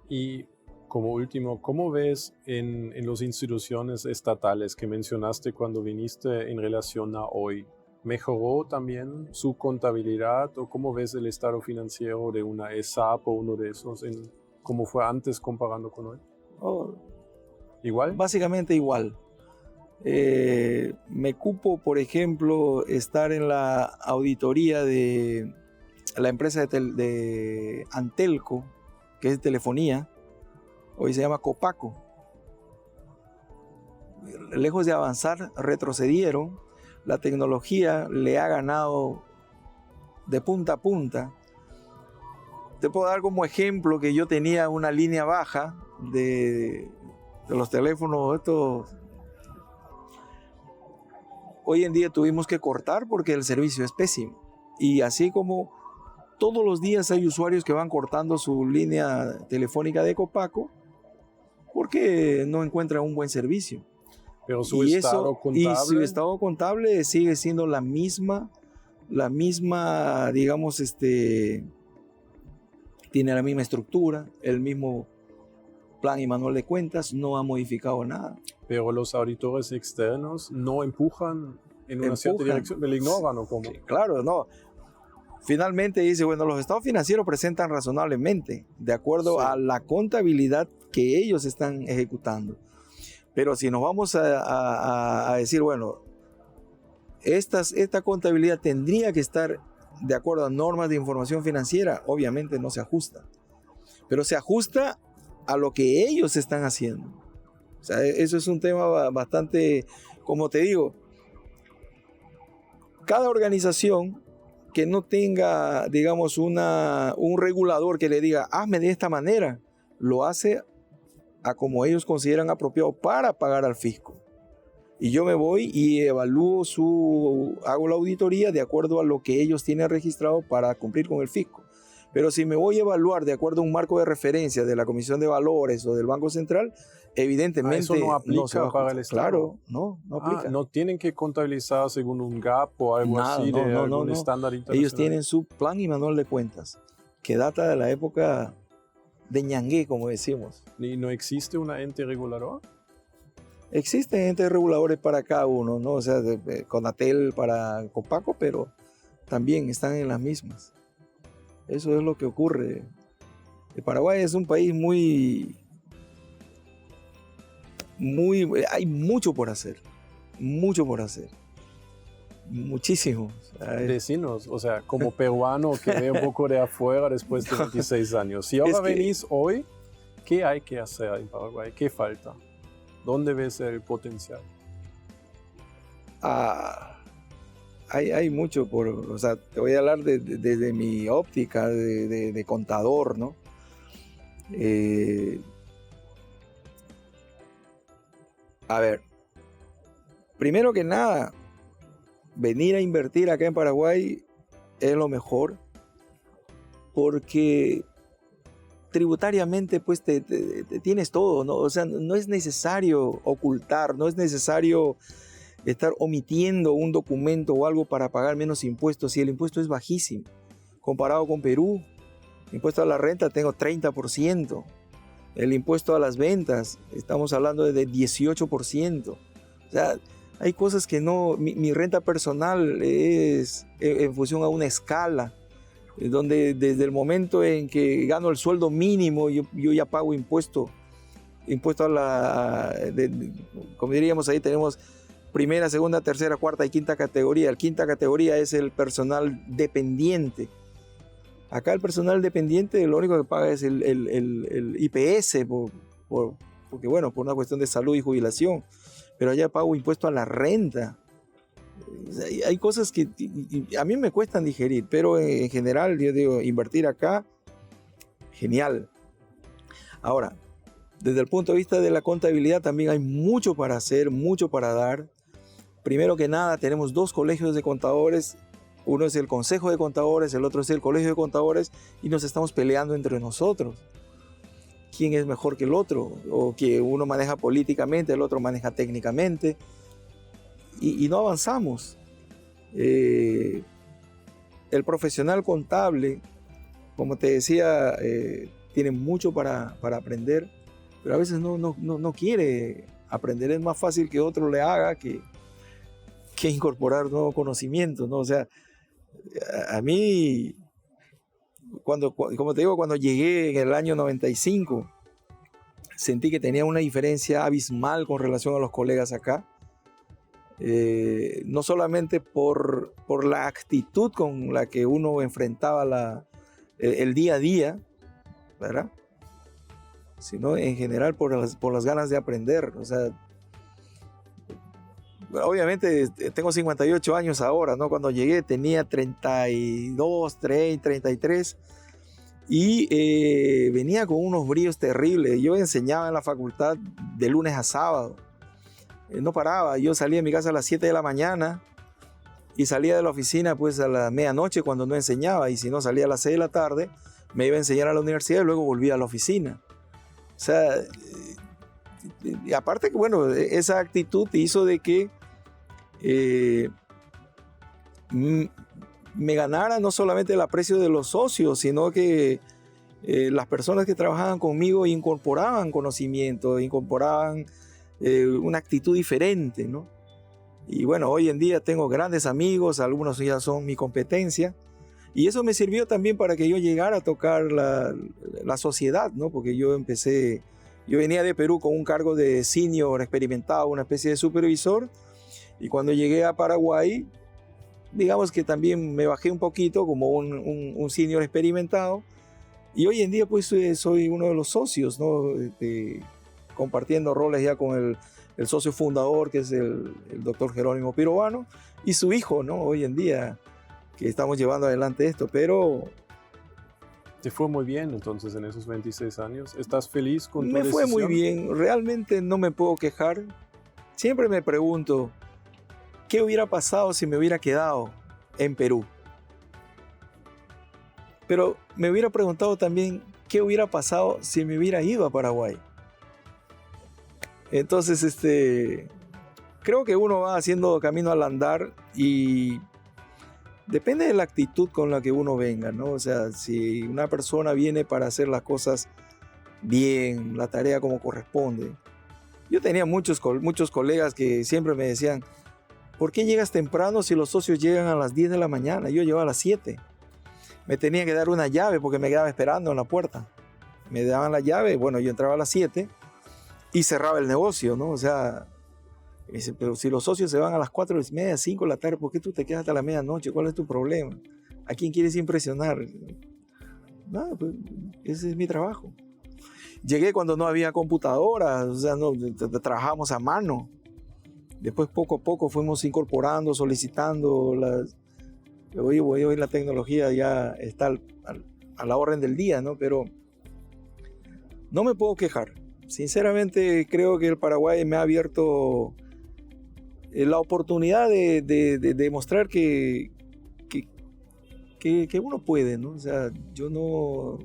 Speaker 1: Y como último, ¿cómo ves en las instituciones estatales que mencionaste cuando viniste en relación a hoy? ¿Mejoró también su contabilidad o cómo ves el estado financiero de una ESAP o uno de esos, cómo fue antes comparando con hoy? ¿Igual?
Speaker 2: Básicamente igual. Me cupo, por ejemplo, estar en la auditoría de la empresa de Antelco, que es telefonía, hoy se llama Copaco. Lejos de avanzar, retrocedieron. La tecnología le ha ganado de punta a punta. te puedo dar como ejemplo que yo tenía una línea baja de los teléfonos estos. Hoy en día tuvimos que cortar porque el servicio es pésimo. Y así como todos los días hay usuarios que van cortando su línea telefónica de Ecopaco porque no encuentran un buen servicio.
Speaker 1: Pero su estado
Speaker 2: contable sigue siendo la misma, digamos, tiene la misma estructura, el mismo plan y manual de cuentas, no ha modificado nada.
Speaker 1: Pero los auditores externos no empujan en una cierta dirección, ¿me lo ignoran o cómo?
Speaker 2: Sí, claro, no. Finalmente dice, bueno, los estados financieros presentan razonablemente, de acuerdo a la contabilidad que ellos están ejecutando. Pero si nos vamos a decir, bueno, esta contabilidad tendría que estar de acuerdo a normas de información financiera, obviamente no se ajusta. Pero se ajusta a lo que ellos están haciendo. O sea, eso es un tema bastante, como te digo, cada organización que no tenga, digamos, un regulador que le diga, hazme de esta manera, lo hace a como ellos consideran apropiado para pagar al fisco. Y yo me voy y evalúo hago la auditoría de acuerdo a lo que ellos tienen registrado para cumplir con el fisco. Pero si me voy a evaluar de acuerdo a un marco de referencia de la Comisión de Valores o del Banco Central, evidentemente
Speaker 1: eso no aplica para el Estado.
Speaker 2: Claro, no aplica.
Speaker 1: No tienen que contabilizar según un GAP o algo así de algún estándar internacional.
Speaker 2: Ellos tienen su plan y manual de cuentas, que data de la época de Ñangué, como decimos.
Speaker 1: ¿Y no existe un ente regulador?
Speaker 2: Existen entes reguladores para cada uno, ¿no? O sea, Conatel para Copaco, pero también están en las mismas. Eso es lo que ocurre. El Paraguay es un país hay mucho por hacer, muchísimo.
Speaker 1: Decinos, o sea, como peruano que ve un poco de afuera después de 26 años, si ahora venís hoy, ¿qué hay que hacer en Paraguay? ¿Qué falta? ¿Dónde ves el potencial?
Speaker 2: Hay mucho o sea, te voy a hablar desde mi óptica de contador, ¿no? A ver, primero que nada, venir a invertir acá en Paraguay es lo mejor, porque tributariamente pues te tienes todo, ¿no? O sea, no es necesario ocultar, no es necesario estar omitiendo un documento o algo para pagar menos impuestos si el impuesto es bajísimo. Comparado con Perú, impuesto a la renta tengo 30%, el impuesto a las ventas estamos hablando de 18%. O sea, hay cosas que no, mi renta personal es en función a una escala, donde desde el momento en que gano el sueldo mínimo, yo ya pago impuesto a como diríamos ahí, tenemos primera, segunda, tercera, cuarta y quinta categoría. La quinta categoría es el personal dependiente. Acá el personal dependiente lo único que paga es el IPS, porque bueno, por una cuestión de salud y jubilación, pero allá pago impuesto a la renta. Hay cosas que a mí me cuestan digerir, pero en general yo digo, invertir acá, genial. Ahora, desde el punto de vista de la contabilidad también hay mucho para hacer, mucho para dar. Primero que nada, tenemos 2 colegios de contadores. Uno es el Consejo de Contadores, el otro es el Colegio de Contadores, y nos estamos peleando entre nosotros. ¿Quién es mejor que el otro? O que uno maneja políticamente, el otro maneja técnicamente. Y no avanzamos. El profesional contable, como te decía, tiene mucho para aprender, pero a veces no quiere aprender. Es más fácil que otro le haga que incorporar nuevo conocimiento, ¿no? O sea, a mí, como te digo, cuando llegué en el año 95, sentí que tenía una diferencia abismal con relación a los colegas acá. No solamente por la actitud con la que uno enfrentaba el día a día, ¿verdad? Sino en general por las ganas de aprender. O sea, obviamente tengo 58 años ahora, ¿no? Cuando llegué tenía 32, 30, 33, y venía con unos bríos terribles. Yo enseñaba en la facultad de lunes a sábado. No paraba. Yo salía de mi casa a las 7 de la mañana y salía de la oficina pues a la medianoche cuando no enseñaba. Y si no, salía a las 6 de la tarde, me iba a enseñar a la universidad y luego volvía a la oficina. O sea, y aparte que bueno, esa actitud hizo de que me ganara no solamente el aprecio de los socios, sino que las personas que trabajaban conmigo incorporaban conocimiento, incorporaban una actitud diferente, ¿no? Y bueno, hoy en día tengo grandes amigos, algunos ya son mi competencia, y eso me sirvió también para que yo llegara a tocar la sociedad, ¿no? Porque yo venía de Perú con un cargo de senior experimentado, una especie de supervisor, y cuando llegué a Paraguay, digamos que también me bajé un poquito como un senior experimentado, y hoy en día pues soy uno de los socios, ¿no? Compartiendo roles ya con el socio fundador, que es el doctor Jerónimo Pirovano, y su hijo, ¿no? Hoy en día, que estamos llevando adelante esto, pero...
Speaker 1: Te fue muy bien entonces en esos 26 años. ¿Estás feliz con tu decisión?
Speaker 2: Me fue muy bien, realmente no me puedo quejar. Siempre me pregunto, ¿qué hubiera pasado si me hubiera quedado en Perú? Pero me hubiera preguntado también, ¿qué hubiera pasado si me hubiera ido a Paraguay? Entonces, creo que uno va haciendo camino al andar y depende de la actitud con la que uno venga, ¿no? O sea, si una persona viene para hacer las cosas bien, la tarea como corresponde. Yo tenía muchos colegas que siempre me decían, ¿por qué llegas temprano si los socios llegan a las 10 de la mañana? Yo llegaba a las 7. Me tenía que dar una llave porque me quedaba esperando en la puerta. Me daban la llave, bueno, yo entraba a las 7 y cerraba el negocio, ¿no? O sea, me dice, pero si los socios se van a las 4:30, 5 de la tarde, ¿por qué tú te quedas hasta la medianoche? ¿Cuál es tu problema? ¿A quién quieres impresionar? Nada, pues ese es mi trabajo. Llegué cuando no había computadoras, o sea, no, trabajamos a mano. Después poco a poco fuimos incorporando, solicitando. Hoy la tecnología ya está a la orden del día, ¿no? Pero no me puedo quejar. Sinceramente creo que el Paraguay me ha abierto la oportunidad de demostrar que uno puede, ¿no? O sea, yo no...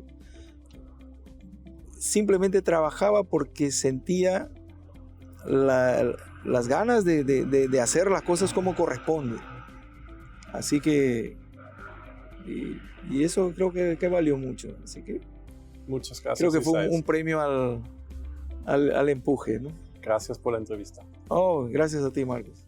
Speaker 2: Simplemente trabajaba porque sentía las ganas de hacer las cosas como corresponde. Así que... Y eso creo que valió mucho. Así que...
Speaker 1: Muchas gracias.
Speaker 2: Creo que fue un premio al empuje, ¿no?
Speaker 1: Gracias por la entrevista.
Speaker 2: Oh, gracias a ti, Marcos.